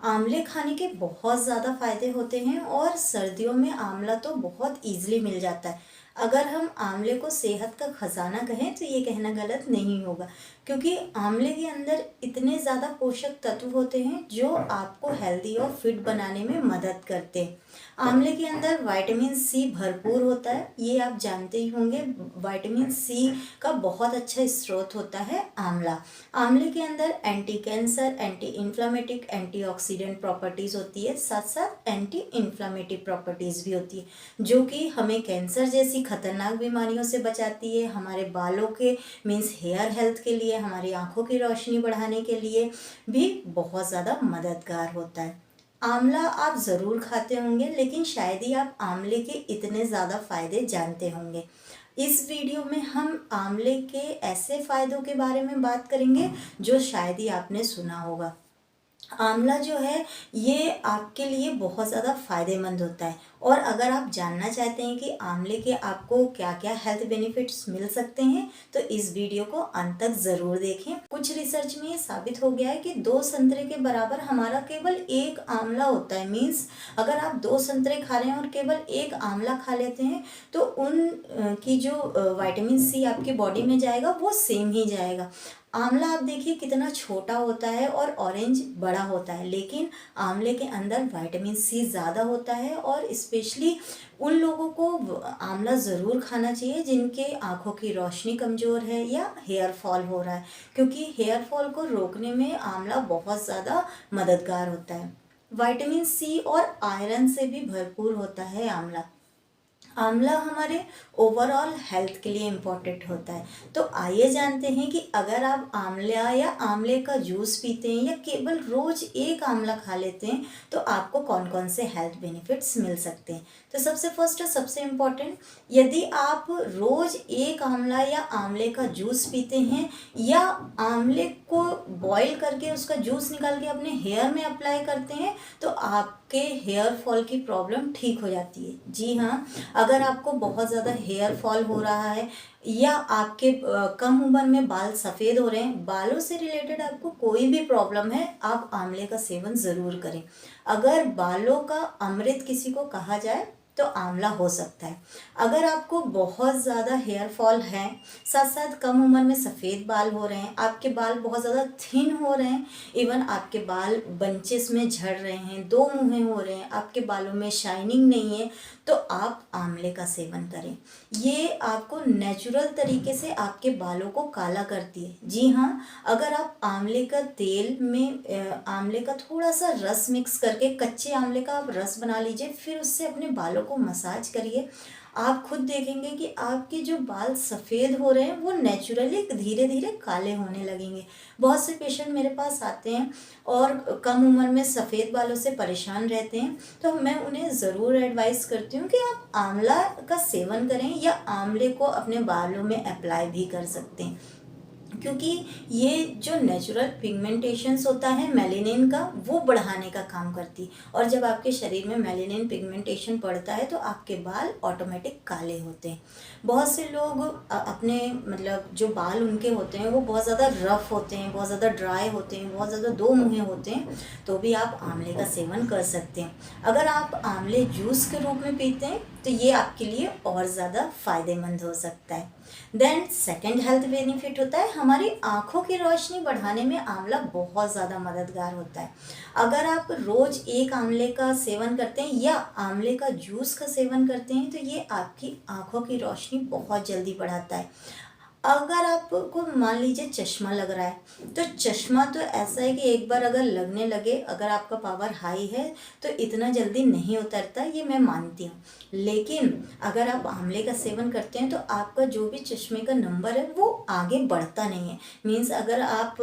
आंवले खाने के बहुत ज़्यादा फ़ायदे होते हैं और सर्दियों में आंवला तो बहुत इजीली मिल जाता है। अगर हम आंवले को सेहत का खजाना कहें तो ये कहना गलत नहीं होगा, क्योंकि आंवले के अंदर इतने ज़्यादा पोषक तत्व होते हैं जो आपको हेल्दी और फिट बनाने में मदद करते हैं। आंवले के अंदर विटामिन सी भरपूर होता है, ये आप जानते ही होंगे। विटामिन सी का बहुत अच्छा स्रोत होता है आंवला। आंवले के अंदर anti cancer, anti inflammatory, antioxidant properties होती है, साथ साथ एंटी इन्फ्लामेटिव प्रॉपर्टीज भी होती है जो कि हमें कैंसर जैसी खतरनाक बीमारियों से बचाती है। हमारे बालों के मीन्स हेयर हेल्थ के लिए, हमारी आंखों की रोशनी बढ़ाने के लिए भी बहुत ज़्यादा मददगार होता है। आंवला आप ज़रूर खाते होंगे, लेकिन शायद ही आप आंवले के इतने ज़्यादा फ़ायदे जानते होंगे। इस वीडियो में हम आंवले के ऐसे फ़ायदों के बारे में बात करेंगे जो शायद ही आपने सुना होगा। आंवला जो है ये आपके लिए बहुत ज़्यादा फ़ायदेमंद होता है, और अगर आप जानना चाहते हैं कि आंवले के आपको क्या क्या हेल्थ बेनिफिट्स मिल सकते हैं तो इस वीडियो को अंत तक ज़रूर देखें। कुछ रिसर्च में ये साबित हो गया है कि 2 संतरे के बराबर हमारा केवल 1 आंवला होता है। मीन्स अगर आप 2 संतरे खा रहे हैं और केवल 1 आंवला खा लेते हैं तो उन की जो विटामिन सी आपकी बॉडी में जाएगा वो सेम ही जाएगा। आंवला आप देखिए कितना छोटा होता है और ऑरेंज बड़ा होता है, लेकिन आंवले के अंदर विटामिन सी ज़्यादा होता है। और स्पेशली उन लोगों को आंवला ज़रूर खाना चाहिए जिनके आंखों की रोशनी कमज़ोर है या हेयर फॉल हो रहा है, क्योंकि हेयर फॉल को रोकने में आंवला बहुत ज़्यादा मददगार होता है। विटामिन सी और आयरन से भी भरपूर होता है आंवला। आंवला हमारे ओवरऑल हेल्थ के लिए इम्पोर्टेंट होता है। तो आइए जानते हैं कि अगर आप आंवला या आंवले का जूस पीते हैं या केवल रोज 1 आंवला खा लेते हैं तो आपको कौन कौन से हेल्थ बेनिफिट्स मिल सकते हैं। तो सबसे फर्स्ट और सबसे इम्पोर्टेंट, यदि आप रोज 1 आंवला या आंवले का जूस पीते हैं या आंवले को बॉईल करके उसका जूस निकाल के अपने हेयर में अप्लाई करते हैं तो आपके हेयर फॉल की प्रॉब्लम ठीक हो जाती है। जी हाँ, अगर आपको बहुत ज़्यादा हेयर फॉल हो रहा है या आपके कम उम्र में बाल सफ़ेद हो रहे हैं, बालों से रिलेटेड आपको कोई भी प्रॉब्लम है, आप आंवले का सेवन ज़रूर करें। अगर बालों का अमृत किसी को कहा जाए तो आंवला हो सकता है। अगर आपको बहुत ज़्यादा हेयर फॉल है, साथ साथ कम उम्र में सफ़ेद बाल हो रहे हैं, आपके बाल बहुत ज़्यादा थिन हो रहे हैं, इवन आपके बाल बंचेस में झड़ रहे हैं, 2 मुँहें हो रहे हैं, आपके बालों में शाइनिंग नहीं है, तो आप आंवले का सेवन करें। ये आपको नेचुरल तरीके से आपके बालों को काला करती है। जी हाँ, अगर आप आंवले का तेल में आंवले का थोड़ा सा रस मिक्स करके, कच्चे आंवले का आप रस बना लीजिए, फिर उससे अपने बालों को मसाज करिए, आप खुद देखेंगे कि आपके जो बाल सफ़ेद हो रहे हैं वो नेचुरली धीरे धीरे काले होने लगेंगे। बहुत से पेशेंट मेरे पास आते हैं और कम उम्र में सफ़ेद बालों से परेशान रहते हैं, तो मैं उन्हें ज़रूर एडवाइस करती हूँ कि आप आंवला का सेवन करें या आंवले को अपने बालों में अप्लाई भी कर सकते हैं, क्योंकि ये जो नेचुरल पिगमेंटेशंस होता है मेलानिन का, वो बढ़ाने का काम करती है। और जब आपके शरीर में मेलानिन पिगमेंटेशन बढ़ता है तो आपके बाल ऑटोमेटिक काले होते हैं। बहुत से लोग अपने मतलब जो बाल उनके होते हैं वो बहुत ज़्यादा रफ़ होते हैं, बहुत ज़्यादा ड्राई होते हैं, बहुत ज़्यादा 2 मुँहे होते हैं, तो भी आप आंवले का सेवन कर सकते हैं। अगर आप आंवले जूस के रूप में पीते हैं तो ये आपके लिए और ज़्यादा फ़ायदेमंद हो सकता है। देन सेकेंड हेल्थ बेनिफिट होता है, हमारी आँखों की रोशनी बढ़ाने में आंवला बहुत ज़्यादा मददगार होता है। अगर आप रोज़ 1 आंवले का सेवन करते हैं या आंवले का जूस का सेवन करते हैं तो ये आपकी आँखों की रोशनी बहुत जल्दी बढ़ाता है। अगर आपको मान लीजिए चश्मा लग रहा है तो चश्मा तो ऐसा है कि एक बार अगर लगने लगे, अगर आपका पावर हाई है तो इतना जल्दी नहीं उतरता, ये मैं मानती हूँ। लेकिन अगर आप आंवले का सेवन करते हैं तो आपका जो भी चश्मे का नंबर है वो आगे बढ़ता नहीं है। मीन्स अगर आप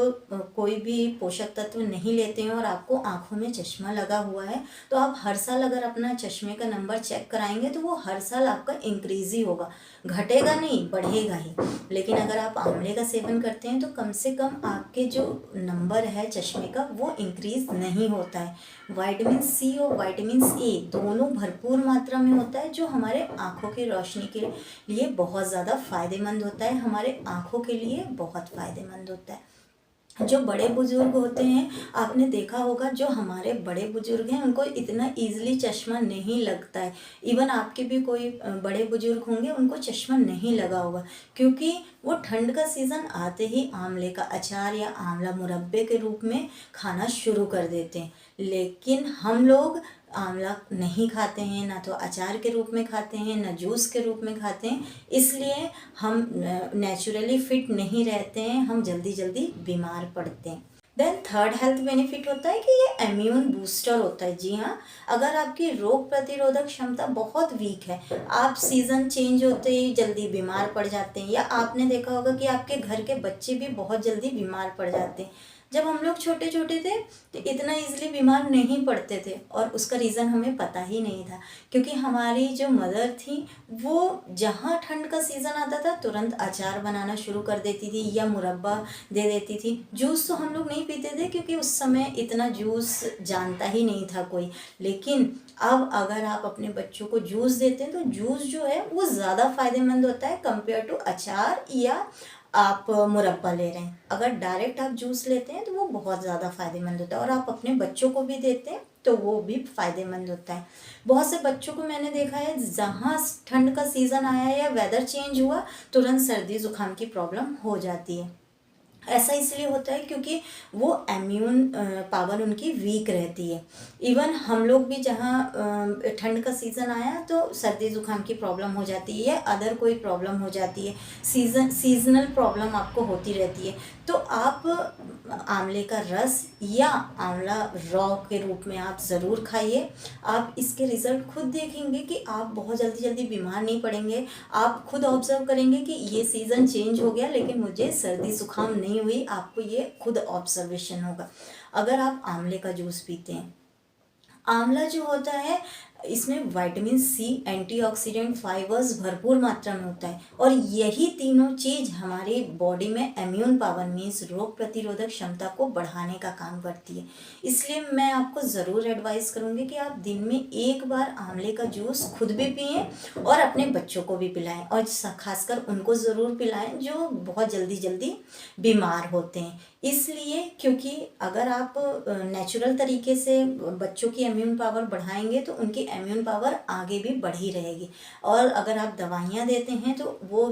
कोई भी पोषक तत्व नहीं लेते हैं और आपको आँखों में चश्मा लगा हुआ है तो आप हर साल अगर अपना चश्मे का नंबर चेक कराएंगे तो वो हर साल आपका इंक्रीज ही होगा, घटेगा नहीं, बढ़ेगा ही। लेकिन अगर आप आंवले का सेवन करते हैं तो कम से कम आपके जो नंबर है चश्मे का वो इंक्रीज नहीं होता है। विटामिन सी और विटामिन ए दोनों भरपूर मात्रा में होता है जो हमारे आँखों की रोशनी के लिए बहुत ज़्यादा फ़ायदेमंद होता है, हमारे आँखों के लिए बहुत फ़ायदेमंद होता है। जो बड़े बुजुर्ग होते हैं, आपने देखा होगा जो हमारे बड़े बुजुर्ग हैं उनको इतना इजीली चश्मा नहीं लगता है। इवन आपके भी कोई बड़े बुजुर्ग होंगे उनको चश्मा नहीं लगा होगा, क्योंकि वो ठंड का सीज़न आते ही आंवले का अचार या आंवला मुरब्बे के रूप में खाना शुरू कर देते हैं। लेकिन हम लोग आंवला नहीं खाते हैं, ना तो अचार के रूप में खाते हैं, ना जूस के रूप में खाते हैं, इसलिए हम नेचुरली फिट नहीं रहते हैं, हम जल्दी जल्दी बीमार पड़ते हैं। देन थर्ड हेल्थ बेनिफिट होता है कि ये इम्यून बूस्टर होता है। जी हाँ, अगर आपकी रोग प्रतिरोधक क्षमता बहुत वीक है, आप सीज़न चेंज होते ही जल्दी बीमार पड़ जाते हैं, या आपने देखा होगा कि आपके घर के बच्चे भी बहुत जल्दी बीमार पड़ जाते हैं। जब हम लोग छोटे छोटे थे तो इतना इजीली बीमार नहीं पड़ते थे, और उसका रीज़न हमें पता ही नहीं था, क्योंकि हमारी जो मदर थी वो जहाँ ठंड का सीज़न आता था तुरंत अचार बनाना शुरू कर देती थी या मुरब्बा दे देती थी। जूस तो हम लोग नहीं पीते थे, क्योंकि उस समय इतना जूस जानता ही नहीं था कोई। लेकिन अब अगर आप अपने बच्चों को जूस देते हैं तो जूस जो है वो ज़्यादा फ़ायदेमंद होता है कंपेयर टू अचार या आप मुरब्बा ले रहे हैं। अगर डायरेक्ट आप जूस लेते हैं तो वो बहुत ज़्यादा फ़ायदेमंद होता है, और आप अपने बच्चों को भी देते हैं तो वो भी फ़ायदेमंद होता है। बहुत से बच्चों को मैंने देखा है, जहाँ ठंड का सीज़न आया या वेदर चेंज हुआ तुरंत सर्दी ज़ुकाम की प्रॉब्लम हो जाती है। ऐसा इसलिए होता है क्योंकि वो इम्यून पावर उनकी वीक रहती है। इवन हम लोग भी जहाँ ठंड का सीज़न आया तो सर्दी ज़ुकाम की प्रॉब्लम हो जाती है या अदर कोई प्रॉब्लम हो जाती है, सीजनल प्रॉब्लम आपको होती रहती है। तो आप आंवले का रस या आंवला रॉ के रूप में आप ज़रूर खाइए। आप इसके रिज़ल्ट खुद देखेंगे कि आप बहुत जल्दी जल्दी बीमार नहीं पड़ेंगे। आप खुद ऑब्जर्व करेंगे कि ये सीज़न चेंज हो गया लेकिन मुझे सर्दी ज़ुकाम नहीं हुई, आपको ये खुद ऑब्जर्वेशन होगा अगर आप आंवले का जूस पीते हैं। आंवला जो होता है इसमें विटामिन सी, एंटीऑक्सीडेंट, फाइबर्स भरपूर मात्रा में होता है, और यही तीनों चीज़ हमारी बॉडी में इम्यून पावर मीन्स रोग प्रतिरोधक क्षमता को बढ़ाने का काम करती है। इसलिए मैं आपको ज़रूर एडवाइस करूँगी कि आप दिन में एक बार आंवले का जूस खुद भी पिएं और अपने बच्चों को भी पिलाएं, और खासकर उनको ज़रूर पिलाएं जो बहुत जल्दी जल्दी बीमार होते हैं। इसलिए क्योंकि अगर आप नेचुरल तरीके से बच्चों की इम्यून पावर बढ़ाएंगे तो उनकी इम्यून पावर आगे भी बढ़ी रहेगी। और अगर आप दवाइयाँ देते हैं तो वो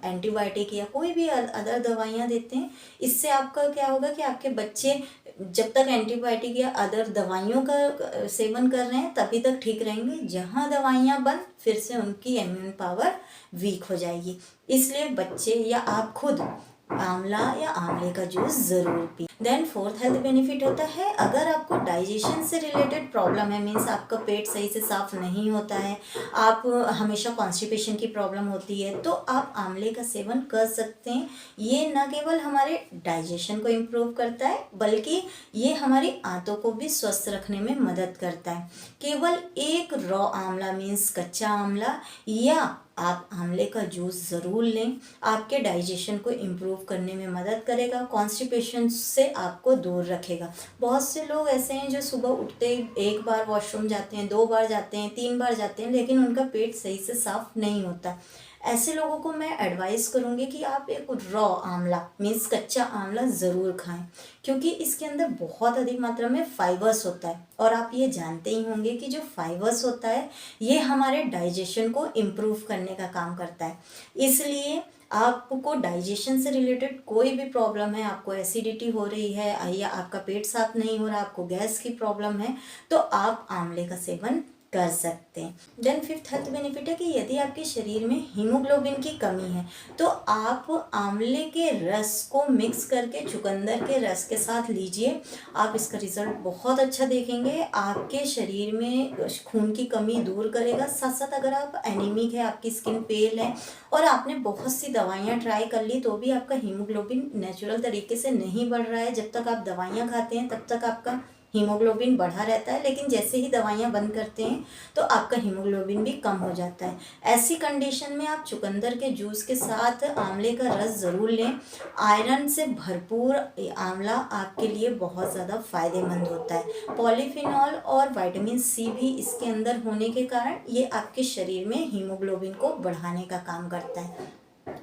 एंटीबायोटिक या कोई भी अदर दवाइयाँ देते हैं, इससे आपका क्या होगा कि आपके बच्चे जब तक एंटीबायोटिक या अदर दवाइयों का सेवन कर रहे हैं तभी तक ठीक रहेंगे। जहाँ दवाइयाँ बंद फिर से उनकी इम्यून पावर वीक हो जाएगी। इसलिए बच्चे या आप खुद आंवला या आंवले का जूस ज़रूर पी। देन फोर्थ हेल्थ बेनिफिट होता है, अगर आपको डाइजेशन से रिलेटेड प्रॉब्लम है, मीन्स आपका पेट सही से साफ नहीं होता है, आप हमेशा कॉन्स्टिपेशन की प्रॉब्लम होती है, तो आप आंवले का सेवन कर सकते हैं। ये न केवल हमारे डाइजेशन को इम्प्रूव करता है बल्कि ये हमारी आंतों को भी स्वस्थ रखने में मदद करता है। केवल एक रॉ आंवला मीन्स कच्चा आंवला या आप आंवले का जूस ज़रूर लें, आपके डाइजेशन को इम्प्रूव करने में मदद करेगा, कॉन्स्टिपेशन से आपको दूर रखेगा। बहुत से लोग ऐसे हैं जो सुबह उठते एक बार वॉशरूम जाते हैं, 2 बार जाते हैं, 3 बार जाते हैं, लेकिन उनका पेट सही से साफ नहीं होता। ऐसे लोगों को मैं एडवाइस करूँगी कि आप एक रॉ आंवला मीन्स कच्चा आंवला ज़रूर खाएं, क्योंकि इसके अंदर बहुत अधिक मात्रा में फाइबर्स होता है, और आप ये जानते ही होंगे कि जो फाइबर्स होता है ये हमारे डाइजेशन को इम्प्रूव करने का काम करता है। इसलिए आपको डाइजेशन से रिलेटेड कोई भी प्रॉब्लम है, आपको एसिडिटी हो रही है या आपका पेट साफ नहीं हो रहा, आपको गैस की प्रॉब्लम है, तो आप आंवले का सेवन कर सकते हैं। देन फिफ्थ हेल्थ बेनिफिट है कि यदि आपके शरीर में हीमोग्लोबिन की कमी है तो आप आंवले के रस को मिक्स करके चुकंदर के रस के साथ लीजिए, आप इसका रिजल्ट बहुत अच्छा देखेंगे। आपके शरीर में खून की कमी दूर करेगा। साथ साथ अगर आप एनीमिक है, आपकी स्किन पेल है और आपने बहुत सी दवाइयाँ ट्राई कर ली तो भी आपका हीमोग्लोबिन नेचुरल तरीके से नहीं बढ़ रहा है, जब तक आप दवाइयाँ खाते हैं तब तक आपका हीमोग्लोबिन बढ़ा रहता है, लेकिन जैसे ही दवाइयाँ बंद करते हैं तो आपका हीमोग्लोबिन भी कम हो जाता है। ऐसी कंडीशन में आप चुकंदर के जूस के साथ आंवले का रस ज़रूर लें। आयरन से भरपूर आंवला आपके लिए बहुत ज़्यादा फायदेमंद होता है। पॉलीफिनॉल और विटामिन सी भी इसके अंदर होने के कारण ये आपके शरीर में हीमोग्लोबिन को बढ़ाने का काम करता है।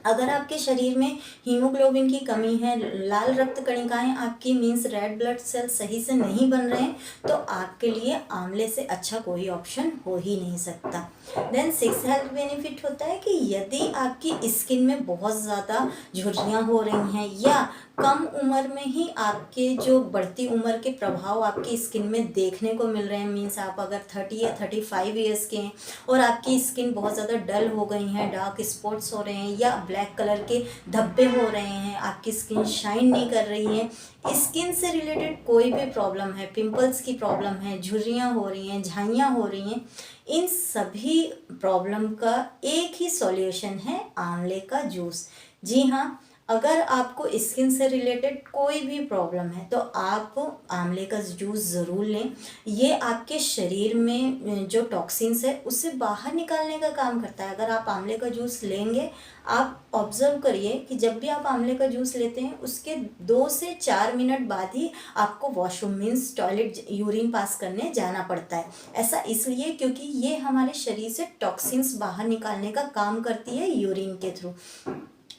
अगर आपके शरीर में हीमोग्लोबिन की कमी है, लाल रक्त कणिकाएं आपकी मीन्स रेड ब्लड सेल सही से नहीं बन रहे हैं, तो आपके लिए आंवले से अच्छा कोई ऑप्शन हो ही नहीं सकता। देन सिक्स हेल्थ बेनिफिट होता है कि यदि आपकी स्किन में बहुत ज़्यादा झुर्रियाँ हो रही हैं या कम उम्र में ही आपके जो बढ़ती उम्र के प्रभाव आपकी स्किन में देखने को मिल रहे हैं, मीन्स आप अगर 30 या 35 ईयर्स के हैं और आपकी स्किन बहुत ज़्यादा डल हो गई हैं, डार्क स्पॉट्स हो रहे हैं या ब्लैक कलर के धब्बे हो रहे हैं, आपकी स्किन शाइन नहीं कर रही है, स्किन से रिलेटेड कोई भी प्रॉब्लम है, पिंपल्स की प्रॉब्लम है, झुर्रियाँ हो रही हैं, झाइयाँ हो रही हैं, इन सभी प्रॉब्लम का एक ही सॉल्यूशन है आंवले का जूस। जी हाँ, अगर आपको स्किन से रिलेटेड कोई भी प्रॉब्लम है तो आप आंवले का जूस ज़रूर लें। ये आपके शरीर में जो टॉक्सिन्स है उससे बाहर निकालने का काम करता है। अगर आप आंवले का जूस लेंगे, आप ऑब्जर्व करिए कि जब भी आप आंवले का जूस लेते हैं उसके 2 से 4 मिनट बाद ही आपको washroom means toilet urine pass करने जाना पड़ता है। ऐसा इसलिए क्योंकि ये हमारे शरीर से टॉक्सिन्स बाहर निकालने का काम करती है यूरिन के थ्रू।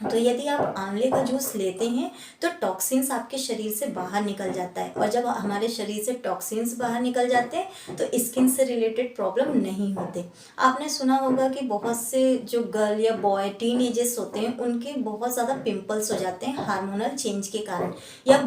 तो यदि आप आंवले का जूस लेते हैं तो टॉक्सिन्स आपके शरीर से बाहर निकल जाता है, और जब हमारे शरीर से टॉक्सिन्स बाहर निकल जाते हैं तो स्किन से रिलेटेड प्रॉब्लम नहीं होते। आपने सुना होगा कि बहुत से जो गर्ल या बॉय टीनेजर्स होते हैं उनके बहुत ज़्यादा पिंपल्स हो जाते हैं हार्मोनल चेंज के कारण, या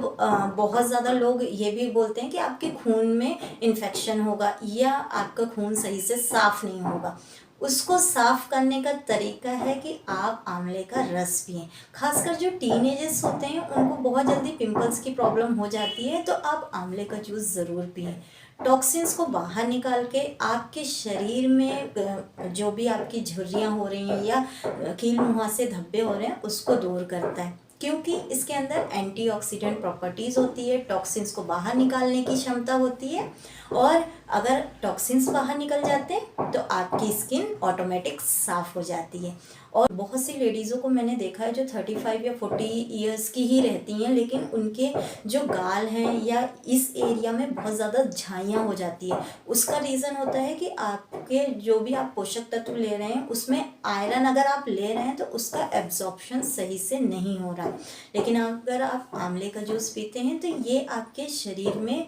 बहुत ज़्यादा लोग ये भी बोलते हैं कि आपके खून में इन्फेक्शन होगा या आपका खून सही से साफ़ नहीं होगा। उसको साफ करने का तरीका है कि आप आंवले का रस पिएं। खासकर जो टीनेजर्स होते हैं उनको बहुत जल्दी पिंपल्स की प्रॉब्लम हो जाती है, तो आप आंवले का जूस ज़रूर पिएं। टॉक्सिन्स को बाहर निकाल के आपके शरीर में जो भी आपकी झुर्रियाँ हो रही हैं या कील मुहासे धब्बे हो रहे हैं उसको दूर करता है, क्योंकि इसके अंदर एंटीऑक्सीडेंट प्रॉपर्टीज़ होती है, टॉक्सिन्स को बाहर निकालने की क्षमता होती है, और अगर टॉक्सिन्स बाहर निकल जाते हैं तो आपकी स्किन ऑटोमेटिक साफ़ हो जाती है। और बहुत सी लेडीज़ों को मैंने देखा है जो 35 या 40 ईयर्स की ही रहती हैं, लेकिन उनके जो गाल हैं या इस एरिया में बहुत ज़्यादा झाइयाँ हो जाती है। उसका रीज़न होता है कि आपके जो भी आप पोषक तत्व ले रहे हैं उसमें आयरन अगर आप ले रहे हैं तो उसका एब्जॉर्प्शन सही से नहीं हो रहा है। लेकिन अगर आप आंवले का जूस पीते हैं तो ये आपके शरीर में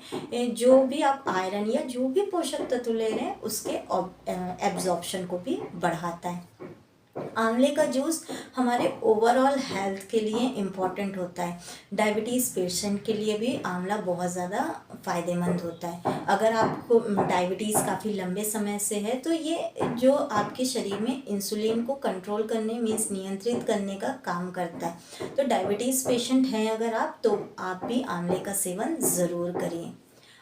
जो भी आप आयरन या जो भी पोषक तत्व ले रहे हैं उसके एब्जॉर्प्शन को भी बढ़ाता है। आंवले का जूस हमारे ओवरऑल हेल्थ के लिए इम्पॉर्टेंट होता है। डायबिटीज़ पेशेंट के लिए भी आंवला बहुत ज़्यादा फ़ायदेमंद होता है। अगर आपको डायबिटीज़ काफ़ी लंबे समय से है तो ये जो आपके शरीर में इंसुलिन को कंट्रोल करने मीन्स नियंत्रित करने का काम करता है। तो डायबिटीज़ पेशेंट हैं अगर आप, तो आप भी आंवले का सेवन ज़रूर करिए।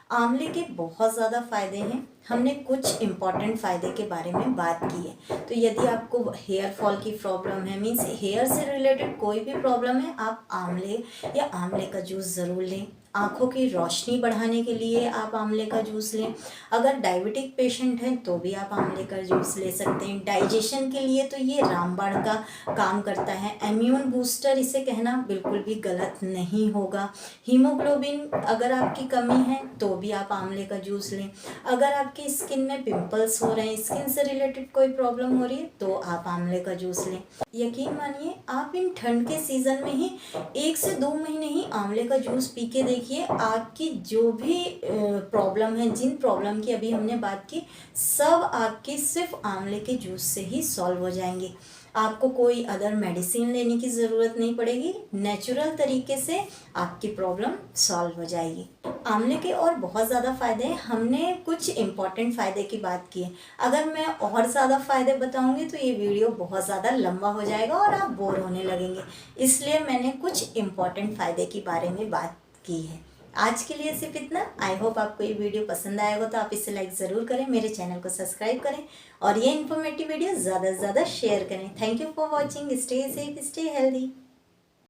आंवले के बहुत ज़्यादा फ़ायदे हैं, हमने कुछ इम्पॉर्टेंट फ़ायदे के बारे में बात की है। तो यदि आपको हेयर फॉल की प्रॉब्लम है मीन्स हेयर से रिलेटेड कोई भी प्रॉब्लम है, आप आंवले या आंवले का जूस ज़रूर लें। आँखों की रोशनी बढ़ाने के लिए आप आंवले का जूस लें। अगर डायबिटिक पेशेंट हैं तो भी आप आंवले का जूस ले सकते हैं। डाइजेशन के लिए तो ये रामबाण का काम करता है। इम्यून बूस्टर इसे कहना बिल्कुल भी गलत नहीं होगा। हीमोग्लोबिन अगर आपकी कमी है तो भी आप आंवले का जूस लें। अगर आपकी स्किन में पिंपल्स हो रहे हैं, स्किन से रिलेटेड कोई प्रॉब्लम हो रही है, तो आप आंवले का जूस लें। यकीन मानिए, आप इन ठंड के सीज़न में ही 1 से 2 महीने ही आंवले का जूस पी के देखिए, आपकी जो भी प्रॉब्लम है, जिन प्रॉब्लम की अभी हमने बात की, सब आपकी सिर्फ आंवले के जूस से ही सॉल्व हो जाएंगी। आपको कोई अदर मेडिसिन लेने की ज़रूरत नहीं पड़ेगी। नेचुरल तरीके से आपकी प्रॉब्लम सॉल्व हो जाएगी। आंवले के और बहुत ज़्यादा फ़ायदे हैं, हमने कुछ इम्पॉर्टेंट फ़ायदे की बात की है। अगर मैं और ज़्यादा फ़ायदे बताऊंगी तो ये वीडियो बहुत ज़्यादा लंबा हो जाएगा और आप बोर होने लगेंगे, इसलिए मैंने कुछ इम्पॉर्टेंट फ़ायदे के बारे में बात की है। आज के लिए सिर्फ इतना। आई होप आपको ये वीडियो पसंद आएगा, तो आप इसे लाइक ज़रूर करें, मेरे चैनल को सब्सक्राइब करें और ये इन्फॉर्मेटिव वीडियो ज़्यादा से ज़्यादा शेयर करें। Thank you for watching. Stay safe, stay healthy.